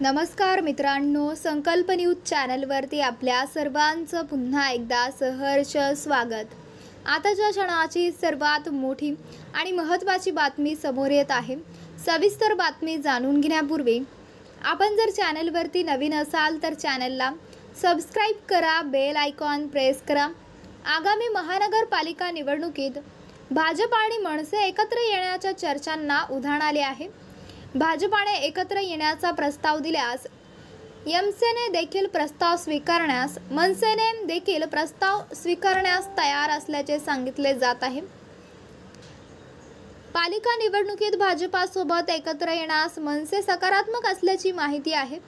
नमस्कार मित्रांनो, संकल्प न्यूज चॅनलवरती आपल्या सर्वांचं पुन्हा एकदा सहर्ष स्वागत। आताच्या क्षणाची सर्वात मोठी आणि महत्त्वाची बातमी समोर येत आहे। सविस्तर बातमी जाणून घेण्यापूर्वी आपण जर चॅनलवरती नवीन असाल तर चॅनलला सबस्क्राइब करा, बेल आयकॉन प्रेस करा। आगामी महानगरपालिका निवडणुकीत भाजप आणि मनसे एकत्र येण्याच्या चर्चांना उधाण आले आहे। भाजपाने एकत्र येण्याचा प्रस्ताव दिल्यास मनसेने देखील प्रस्ताव स्वीकारण्यास तयार असल्याचे सांगितले जात आहे। पालिका निवडणुकीत भाजपासोबत एकत्र येण्यास मनसे सकारात्मक असल्याची माहिती आहे।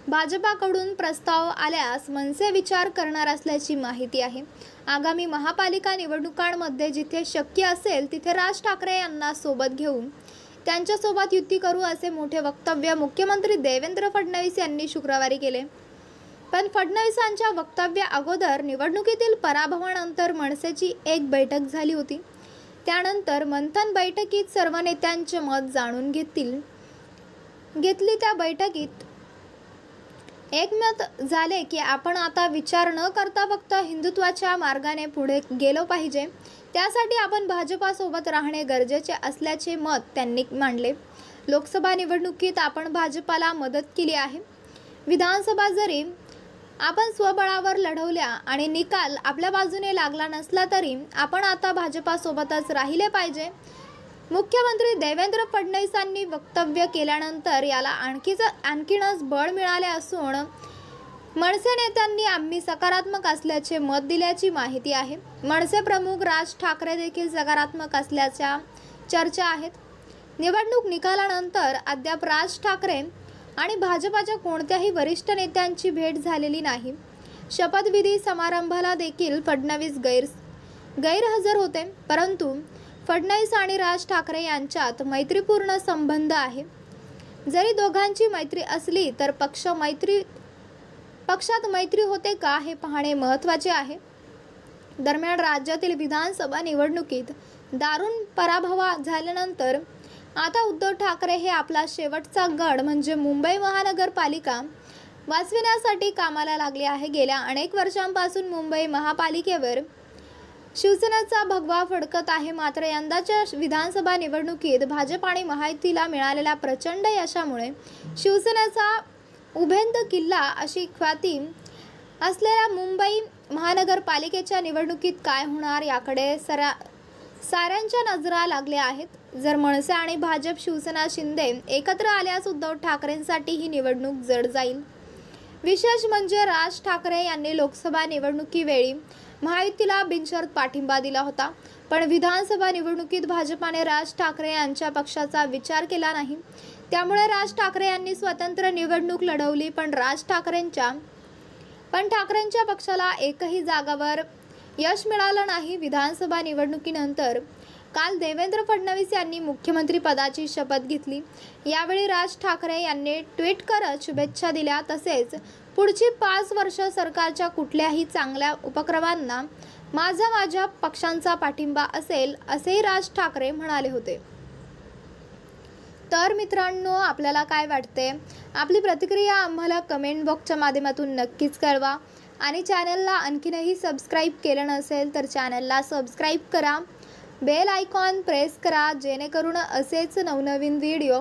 भाजपाकडून प्रस्ताव आल्यास मनसे विचार करणार असल्याची माहिती आहे। आगामी महापालिका निवडणुकांमध्ये जिथे शक्य असेल तिथे राज ठाकरे यांना सोबत घेऊन त्यांच्यासोबत युती करू असे मोठे वक्तव्य मुख्यमंत्री देवेंद्र फडणवीस यांनी शुक्रवारी केले। पण फडणवीसांच्या वक्तव्या अगोदर निवडणुकीतील पराभवानंतर मनसेची एक बैठक झाली होती। त्यानंतर मंथन बैठकीत सर्व नेत्यांचे मत जाणून घेतली। त्या बैठकीत एकमत झाले की आपण आता विचार न करता फक्त हिंदुत्वाच्या मार्गाने पुढे गेलो पाहिजे। त्यासाठी आपण भाजपासोबत राहणे गरजेचे असल्याचे मत त्यांनी मांडले। लोकसभा निवडणुकीत आपण भाजपाला मदत केली आहे। विधानसभा जरी आपण स्वबळावर लढवल्या आणि निकाल आपल्या बाजूने लागला नसला तरी आपण आता भाजपासोबतच राहिले पाहिजे। मुख्यमंत्री देवेंद्र फडणवीसांनी वक्तव्य केल्यानंतर याला आणखीनच बळ मिळाले असून मनसे नेत्यांनी आम्ही सकारात्मक असल्याचे मत दिल्याची माहिती आहे। मनसे प्रमुख राज ठाकरे देखील सकारात्मक असल्याच्या चर्चा आहेत। निवडणूक निकालानंतर अद्याप राज ठाकरे आणि भाजपाच्या कोणत्याही वरिष्ठ नेत्यांची भेट झालेली नाही। शपथविधी समारंभाला देखील फडणवीस गैरहजर होते, परंतु फडणवीस आणि राज ठाकरे यांच्यात मैत्रीपूर्ण संबंध आहे। जरी दोघांची मैत्री असली तर पक्षात मैत्री होते का हे पाहणे महत्त्वाचे आहे। दरम्यान राज्यातील विधानसभा निवडणुकीत दारुण पराभव झाल्यानंतर आता उद्धव ठाकरे हे आपला शेवटचा गड म्हणजे मुंबई महानगरपालिका वाचविण्यासाठी कामाला लागले आहे। गेल्या अनेक वर्षांपासून मुंबई महापालिकेवर शिवसेनेचा भगवा फडकत आहे, मात्र यंदाच्या विधानसभा निवडणुकीत भाजप आणि महायुतीला मिळालेल्या प्रचंड यशामुळे शिवसेनेचा उभेंत किल्ला अशी ख्याती असलेल्या मुंबई महानगरपालिकेच्या निवडणुकीत काय होणार याकडे साऱ्यांच्या नजरा लागल्या आहेत। जर मनसे आणि भाजप शिवसेना शिंदे एकत्र आल्यास उद्धव ठाकरेंसाठी ही निवडणूक जड जाईल। विशेष म्हणजे राज ठाकरे यांनी लोकसभा निवडणुकीवेळी महायुतीला बिनशर्त पाठिंबा दिला होता, पण विधानसभा निवडणुकीत भाजपाने राज ठाकरे यांच्या पक्षाचा विचार केला नाही। त्यामुळे राज ठाकरे यांनी स्वतंत्र निवडणूक लढवली, पण ठाकरेंच्या पक्षाला एकही जागावर यश मिळालं नाही। विधानसभा निवडणुकीनंतर काल देवेंद्र फडणवीस यांनी मुख्यमंत्री पदाची शपथ घेतली। यावेळी राज ठाकरे यांनी ट्विट करत शुभेच्छा दिल्या। तसेच पुढची 5 वर्ष सरकारच्या कुठल्याही चांगल्या उपक्रमांना माझ्या पक्षांचा पाठिंबा असेल असेही राज ठाकरे म्हणाले होते। तर मित्रांनो, आपल्याला काय वाटते? आपली प्रतिक्रिया आम्हाला कमेंट बॉक्सच्या माध्यमातून नक्कीच कळवा आणि चॅनलला आणखीनही सबस्क्राइब केलं नसेल तर चॅनलला सबस्क्राइब करा, बेल आयकॉन प्रेस करा, जेणेकरून असेच नवनवीन व्हिडिओ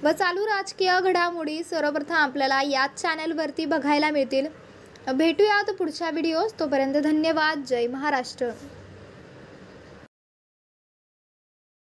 व चालू राजकीय घडामोडी सर्वप्रथम आपल्याला याच चॅनलवरती बघायला मिळतील। भेटूयात पुढच्या व्हिडिओज, तोपर्यंत धन्यवाद। जय महाराष्ट्र।